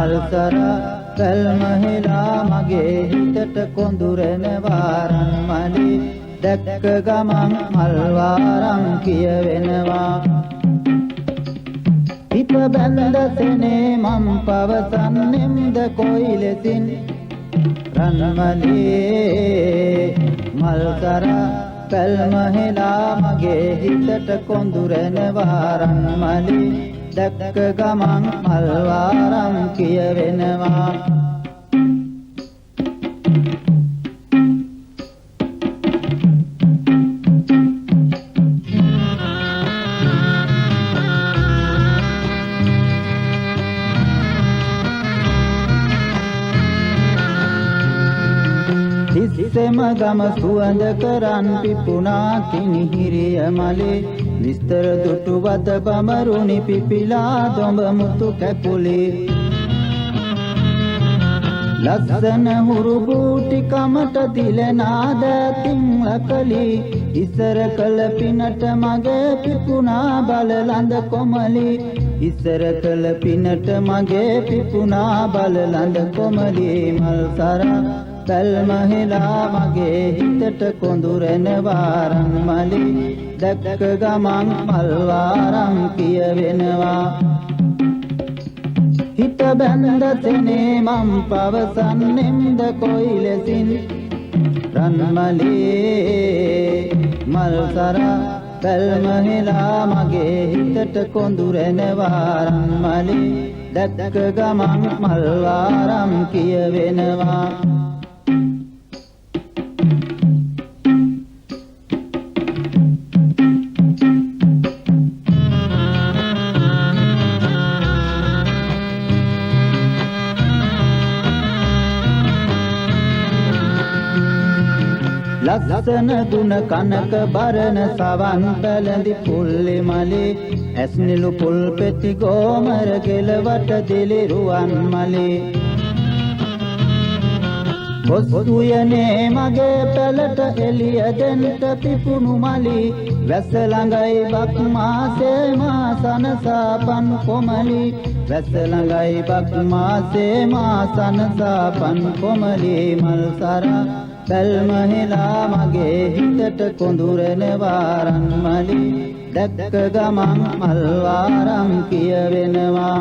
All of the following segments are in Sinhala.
මල්සර පැල්මහිලා මගේ හිතට කොඳුරනවා රන්මලි දැක්ක ගමන් මල්වාරම් කියවෙනවා හිත බැඳ සෙනේ මම් පවසන්නෙම්ද කොයි ලෙසින් රන්මලි මල්සර පැල්මහිලා මගේ හිතට කොඳුරනවා රන්මලි දැක්ක ගමන් මල්වාරම් කියවෙනවා හිස්සෙම ගම සුවඳ කරන් පිපුණා කිනිහිරිය මලේ විස්තර දුටු වද බමරුනි පිපිලා දොඹ මුතු කැපුලේ ලස්සන හුරු බූටි කමට දිලනාද තිංලකලි ඉස්සර කළ පිනට මගේ පිපුණා බලලඳ කොමලි ඉස්සර කළ පිනට මගේ පිපුණා බලලඳ කොමලි මල්සරා පැල්මහිලා මගේ හිතට කොඳුරනවා රන්මලි දැක්ක ගමන් මල්වාරම් කියවෙනවා හිත බැඳ සෙනේ මම් පවසන්නෙම්ද කොයි ලෙසින් රන්මලි මල්සර පැල්මහිලා මගේ හිතට කොඳුරනවා රන්මලි දැක්ක ගමන් මල්වාරම් කියවෙනවා ලස්සන ගුණ කනක බරන සවන් පැලඳි පුල්ලි මලේ ඇස්නිලු පුල් පෙති ගෝමර ගෙලවට දිලිරුවන් මලේ බොස්තුයනේ මගේ පැලට එළිය දෙන්ට පිපුණු මලි වැස්ස ළඟයි බක් මාසේ මා සනසාපන් කොමලි වැස්ස ළඟයි බක් මාසේ මා සනසාපන් කොමලි මල්සරා පැල්මහිලා මගේ හිතට කොඳුරනවා රන්මලි දැක්ක ගමන් මල්වාරම් කියවෙනවා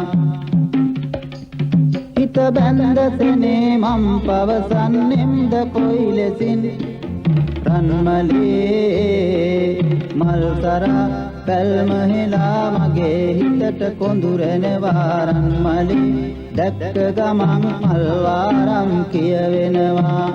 හිත බැඳ සෙනේ මම් පවසන්නෙම්ද කොයි ලෙසින් රන්මලි මල්සරා පැල්මහිලා මගේ හිතට කොඳුරනවා රන්මලි දැක්ක ගමන් මල්වාරම් කියවෙනවා